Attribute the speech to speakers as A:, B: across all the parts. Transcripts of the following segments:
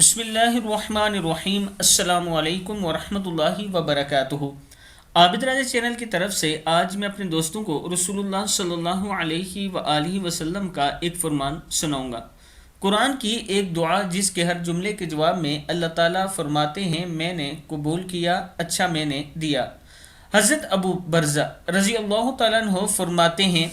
A: بسم اللہ الرحمن الرحیم۔ السلام علیکم ورحمۃ اللہ وبرکاتہ۔ عابد راجہ چینل کی طرف سے آج میں اپنے دوستوں کو رسول اللہ صلی اللہ علیہ وآلہ وسلم کا ایک فرمان سناؤں گا۔ قرآن کی ایک دعا جس کے ہر جملے کے جواب میں اللہ تعالیٰ فرماتے ہیں میں نے قبول کیا، اچھا میں نے دیا۔ حضرت ابو برزہ رضی اللہ تعالیٰ عنہ فرماتے ہیں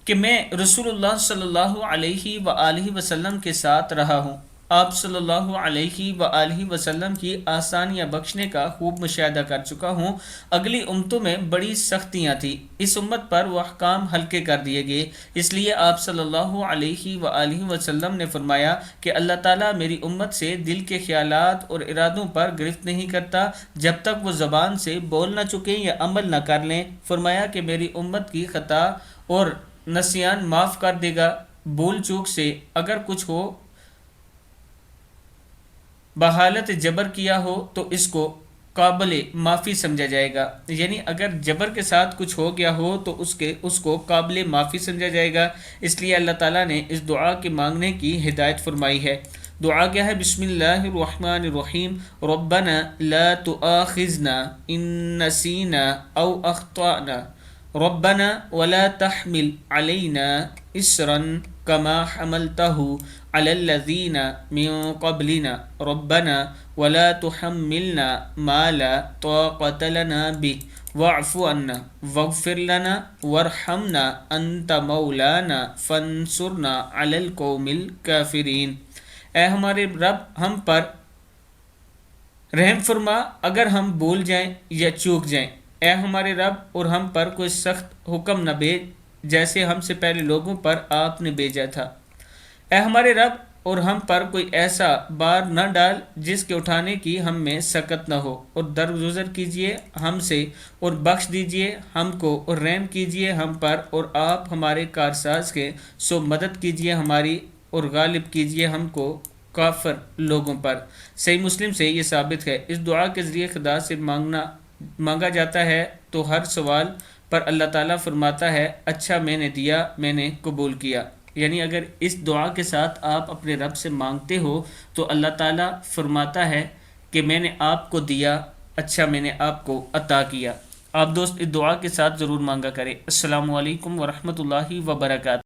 A: کہ میں رسول اللہ صلی اللہ علیہ وآلہ وسلم کے ساتھ رہا ہوں۔ آپ صلی اللہ علیہ وآلہ وسلم کی آسانیاں بخشنے کا خوب مشاہدہ کر چکا ہوں۔ اگلی امتوں میں بڑی سختیاں تھیں، اس امت پر وہ احکام ہلکے کر دیے گئے، اس لیے آپ صلی اللہ علیہ وآلہ وسلم نے فرمایا کہ اللہ تعالیٰ میری امت سے دل کے خیالات اور ارادوں پر گرفت نہیں کرتا جب تک وہ زبان سے بول نہ چکیں یا عمل نہ کر لیں۔ فرمایا کہ میری امت کی خطا اور نسیان معاف کر دے گا، بول چوک سے اگر کچھ ہو بحالت جبر کیا ہو تو اس کو قابل معافی سمجھا جائے گا، یعنی اگر جبر کے ساتھ کچھ ہو گیا ہو تو اس کو قابل معافی سمجھا جائے گا۔ اس لیے اللہ تعالیٰ نے اس دعا کے مانگنے کی ہدایت فرمائی ہے۔ دعا کیا ہے؟ بسم اللہ الرحمن الرحیم۔ ربنا لا تؤاخذنا ان نسینا او اخطأنا ربنا ولا تحمل علينا إصرا كما حملته على الذين من قبلنا ربنا ولا تحملنا ما لا طاقة لنا به واعف عنا واغفر لنا وارحمنا أنت مولانا فانصرنا على القوم الكافرين۔ اے ہمارے رب ہم پر رحم فرما اگر ہم بول جائیں یا چوک جائیں۔ اے ہمارے رب اور ہم پر کوئی سخت حکم نہ بھیج جیسے ہم سے پہلے لوگوں پر آپ نے بھیجا تھا۔ اے ہمارے رب اور ہم پر کوئی ایسا بار نہ ڈال جس کے اٹھانے کی ہم میں سکت نہ ہو، اور درگزر کیجئے ہم سے اور بخش دیجئے ہم کو اور رحم کیجئے ہم پر، اور آپ ہمارے کارساز کے سو مدد کیجئے ہماری اور غالب کیجئے ہم کو کافر لوگوں پر۔ صحیح مسلم سے یہ ثابت ہے۔ اس دعا کے ذریعے خدا سے مانگا جاتا ہے تو ہر سوال پر اللہ تعالیٰ فرماتا ہے اچھا میں نے دیا، میں نے قبول کیا۔ یعنی اگر اس دعا کے ساتھ آپ اپنے رب سے مانگتے ہو تو اللہ تعالیٰ فرماتا ہے کہ میں نے آپ کو دیا، اچھا میں نے آپ کو عطا کیا۔ آپ دوست اس دعا کے ساتھ ضرور مانگا کریں۔ السلام علیکم ورحمۃ اللہ وبرکاتہ۔